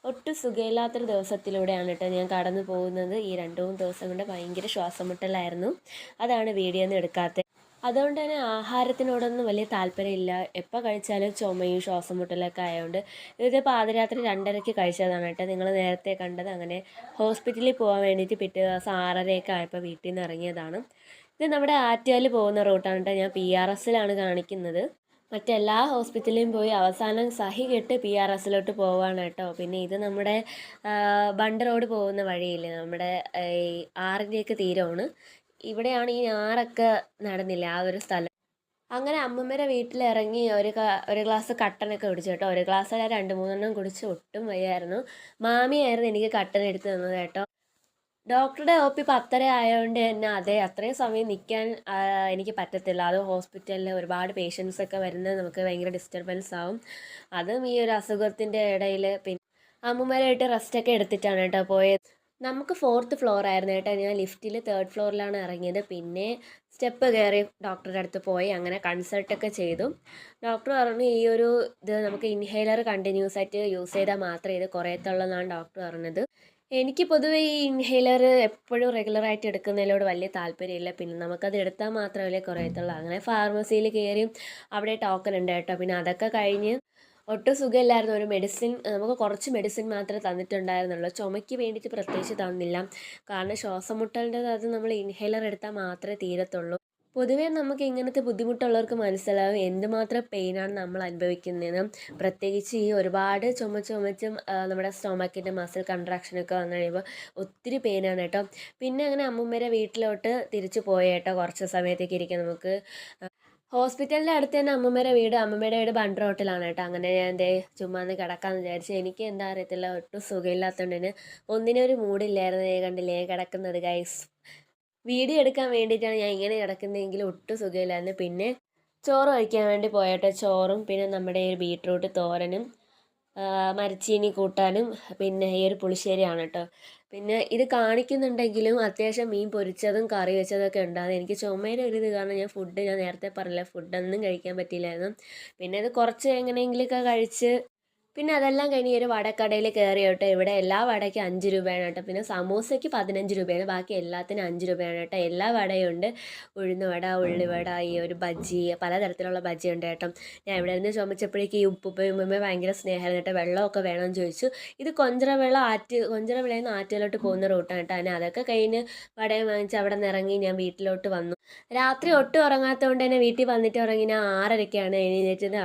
ഒട്ടും സുഖമില്ലാത്തൊരു ദിവസത്തിലൂടെയാണ് കേട്ടോ ഞാൻ കടന്നു പോകുന്നത്. ഈ 2-3 ദിവസം കൊണ്ട് ഭയങ്കര ശ്വാസം മുട്ടലായിരുന്നു. അതാണ് വീഡിയോ ഒന്നും എടുക്കാത്തത്. അതുകൊണ്ട് തന്നെ ആഹാരത്തിനോടൊന്നും വലിയ താല്പര്യമില്ല. എപ്പോൾ കഴിച്ചാലും ചുമയും ശ്വാസം മുട്ടലൊക്കെ ആയതുകൊണ്ട് ഇത് പാതിരാത്രി 2:30-ക്ക് കഴിച്ചതാണ് കേട്ടോ. നിങ്ങൾ നേരത്തെ കണ്ടത്. അങ്ങനെ ഹോസ്പിറ്റലിൽ പോകാൻ വേണ്ടിയിട്ട് പിറ്റേ ദിവസം 6:30-ഒക്കെ ആയപ്പോൾ വീട്ടിൽ നിന്ന് ഇറങ്ങിയതാണ്. ഇത് നമ്മുടെ ആറ്റുകാൽ പോകുന്ന റൂട്ടാണ് കേട്ടോ. ഞാൻ PRSലാണ് കാണിക്കുന്നത്. മറ്റെല്ലാ ഹോസ്പിറ്റലിലും പോയി അവസാനം സഹി കെട്ട് PRSലോട്ട് പോവാണ് കേട്ടോ. പിന്നെ ഇത് നമ്മുടെ ബണ്ട് റോഡ് പോകുന്ന വഴിയില്ലേ, നമ്മുടെ ഈ ആറിൻ്റെയൊക്കെ തീരമാണ്. ഇവിടെയാണ് ഈ ഞാറൊക്കെ നടന്നില്ല ആ ഒരു സ്ഥലം. അങ്ങനെ അമ്മമ്മയുടെ വീട്ടിലിറങ്ങി ഒരു ഗ്ലാസ് കട്ടനൊക്കെ കുടിച്ചു കേട്ടോ. ഒരു ഗ്ലാസ് അല്ല, 2-3 കുടിച്ച് ഒട്ടും വയ്യായിരുന്നു. മാമിയായിരുന്നു എനിക്ക് കട്ടൻ എടുത്ത് തന്നത് കേട്ടോ. ഡോക്ടറുടെ OP 10:30 ആയതുകൊണ്ട് തന്നെ അത്രയും സമയം നിൽക്കാൻ എനിക്ക് പറ്റത്തില്ല. അത് ഹോസ്പിറ്റലിൽ ഒരുപാട് പേഷ്യൻസ് ഒക്കെ വരുന്നത് നമുക്ക് ഭയങ്കര ഡിസ്റ്റർബൻസ് ആവും. അതും ഈ ഒരു അസുഖത്തിൻ്റെ ഇടയിൽ പിന്നെ അമ്മൂമ്മരായിട്ട് റെസ്റ്റൊക്കെ എടുത്തിട്ടാണ് കേട്ടോ പോയത്. നമുക്ക് 4th ഫ്ലോർ ആയിരുന്നു കേട്ടോ. ഞാൻ ലിഫ്റ്റിൽ 3rd ഫ്ലോറിലാണ് ഇറങ്ങിയത്. പിന്നെ സ്റ്റെപ്പ് കയറി ഡോക്ടറുടെ അടുത്ത് പോയി അങ്ങനെ കൺസൾട്ടൊക്കെ ചെയ്തു. ഡോക്ടർ പറഞ്ഞു ഈ ഒരു ഇത് നമുക്ക് ഇൻഹേലർ കണ്ടിന്യൂസ് ആയിട്ട് യൂസ് ചെയ്താൽ മാത്രമേ ഇത് കുറയത്തുള്ളൂ എന്നാണ് ഡോക്ടർ പറഞ്ഞത്. എനിക്ക് പൊതുവേ ഈ ഇൻഹേലർ എപ്പോഴും റെഗുലറായിട്ട് എടുക്കുന്നതിനോട് വലിയ താല്പര്യമില്ല. പിന്നെ നമുക്കത് എടുത്താൽ മാത്രമല്ലേ കുറയത്തുള്ളൂ. അങ്ങനെ ഫാർമസിയിൽ കയറി അവിടെ ടോക്കൺ ഉണ്ട് കേട്ടോ. പിന്നെ അതൊക്കെ കഴിഞ്ഞ് ഒട്ടും സുഖമില്ലായിരുന്നു. ഒരു മെഡിസിൻ നമുക്ക് കുറച്ച് മെഡിസിൻ മാത്രമേ തന്നിട്ടുണ്ടായിരുന്നുള്ളൂ. ചുമയ്ക്ക് വേണ്ടിയിട്ട് പ്രത്യേകിച്ച് തന്നില്ല. കാരണം ശ്വാസം മുട്ടലിൻ്റെത് അത് നമ്മൾ ഇൻഹേലർ എടുത്താൽ മാത്രമേ തീരത്തുള്ളൂ. പൊതുവേ നമുക്ക് ഇങ്ങനത്തെ ബുദ്ധിമുട്ടുള്ളവർക്ക് മനസ്സിലാവും എന്തുമാത്രം പെയിനാണ് നമ്മൾ അനുഭവിക്കുന്നതെന്ന്. പ്രത്യേകിച്ച് ഈ ഒരുപാട് ചുമച്ചും നമ്മുടെ സ്റ്റൊമക്കിൻ്റെ മസിൽ കൺട്രാക്ഷനൊക്കെ വന്നു കഴിയുമ്പോൾ ഒത്തിരി പെയിനാണ് കേട്ടോ. പിന്നെ അങ്ങനെ അമ്മൂമ്മയുടെ വീട്ടിലോട്ട് തിരിച്ചു പോയ കേട്ടോ. കുറച്ച് സമയത്തേക്ക് ഇരിക്കാം നമുക്ക്. ഹോസ്പിറ്റലിൻ്റെ അടുത്ത് തന്നെ അമ്മമ്മയുടെ വീട് ബണ്ട് റോട്ടിലാണ് കേട്ടോ. അങ്ങനെ ഞാൻ ചുമ്മാ ഒന്ന് കിടക്കാമെന്ന് വിചാരിച്ചു. എനിക്ക് എന്താ അറിയത്തില്ല, ഒട്ടും സുഖമില്ലാത്തതുകൊണ്ട് തന്നെ ഒന്നിനും ഒരു മൂഡില്ലായിരുന്നു. കണ്ടില്ലേ കിടക്കുന്നത് ഗൈസ്. വീഡിയോ എടുക്കാൻ വേണ്ടിയിട്ടാണ് ഞാൻ ഇങ്ങനെ കിടക്കുന്നതെങ്കിലും ഒട്ടും സുഖമില്ലായിരുന്നു. പിന്നെ ചോറ് കഴിക്കാൻ വേണ്ടി പോയട്ടെ. ചോറും പിന്നെ നമ്മുടെ ഈ ബീട്രൂട്ട് തോരനും മരച്ചീനി കൂട്ടാനും പിന്നെ ഈ ഒരു പുളിശ്ശേരിയാണ് കേട്ടോ. പിന്നെ ഇത് കാണിക്കുന്നുണ്ടെങ്കിലും അത്യാവശ്യം മീൻ പൊരിച്ചതും കറി വെച്ചതൊക്കെ ഉണ്ടാകും. എനിക്ക് ചുമയുടെ ഒരു ഇത് കാരണം ഞാൻ നേരത്തെ പറഞ്ഞില്ല, ഫുഡൊന്നും കഴിക്കാൻ പറ്റിയില്ലായിരുന്നു. പിന്നെ ഇത് കുറച്ച് എങ്ങനെയെങ്കിലുമൊക്കെ കഴിച്ച് പിന്നെ അതെല്ലാം കഴിഞ്ഞ് ഒരു വടക്കടയിൽ കയറി കേട്ടോ. ഇവിടെ എല്ലാ വടയ്ക്കും 5 രൂപയാണ് കേട്ടോ. പിന്നെ സമൂസയ്ക്ക് 15 രൂപയാണ്. ബാക്കി എല്ലാത്തിനും 5 രൂപയാണ് കേട്ടോ. എല്ലാ വടയും ഉണ്ട്. ഉഴുന്നുവട, ഉള്ളിവട, ഈ ഒരു ബജ്ജി, പലതരത്തിലുള്ള ബജ്ജി ഉണ്ട് കേട്ടോ. ഞാൻ ഇവിടെ നിന്ന് ചുമച്ചപ്പോഴേക്ക് ഈ ഉപ്പുപ്പയും ഭയങ്കര സ്നേഹമായിരുന്നു കേട്ടോ. വെള്ളമൊക്കെ വേണമെന്ന് ചോദിച്ചു. ഇത് കൊഞ്ചിറവിളയിൽ നിന്ന് ആറ്റിലോട്ട് പോകുന്ന റൂട്ടാണ് കേട്ടോ. അങ്ങനെ അതൊക്കെ കഴിഞ്ഞ് വടയും വാങ്ങിച്ച് അവിടെ നിന്ന് ഇറങ്ങി ഞാൻ വീട്ടിലോട്ട് വന്നു. രാത്രി ഒട്ടും ഉറങ്ങാത്തതുകൊണ്ട് തന്നെ വീട്ടിൽ വന്നിട്ട് ഉറങ്ങി ഞാൻ 6:30-ക്കാണ് എഴുന്നേറ്റത്.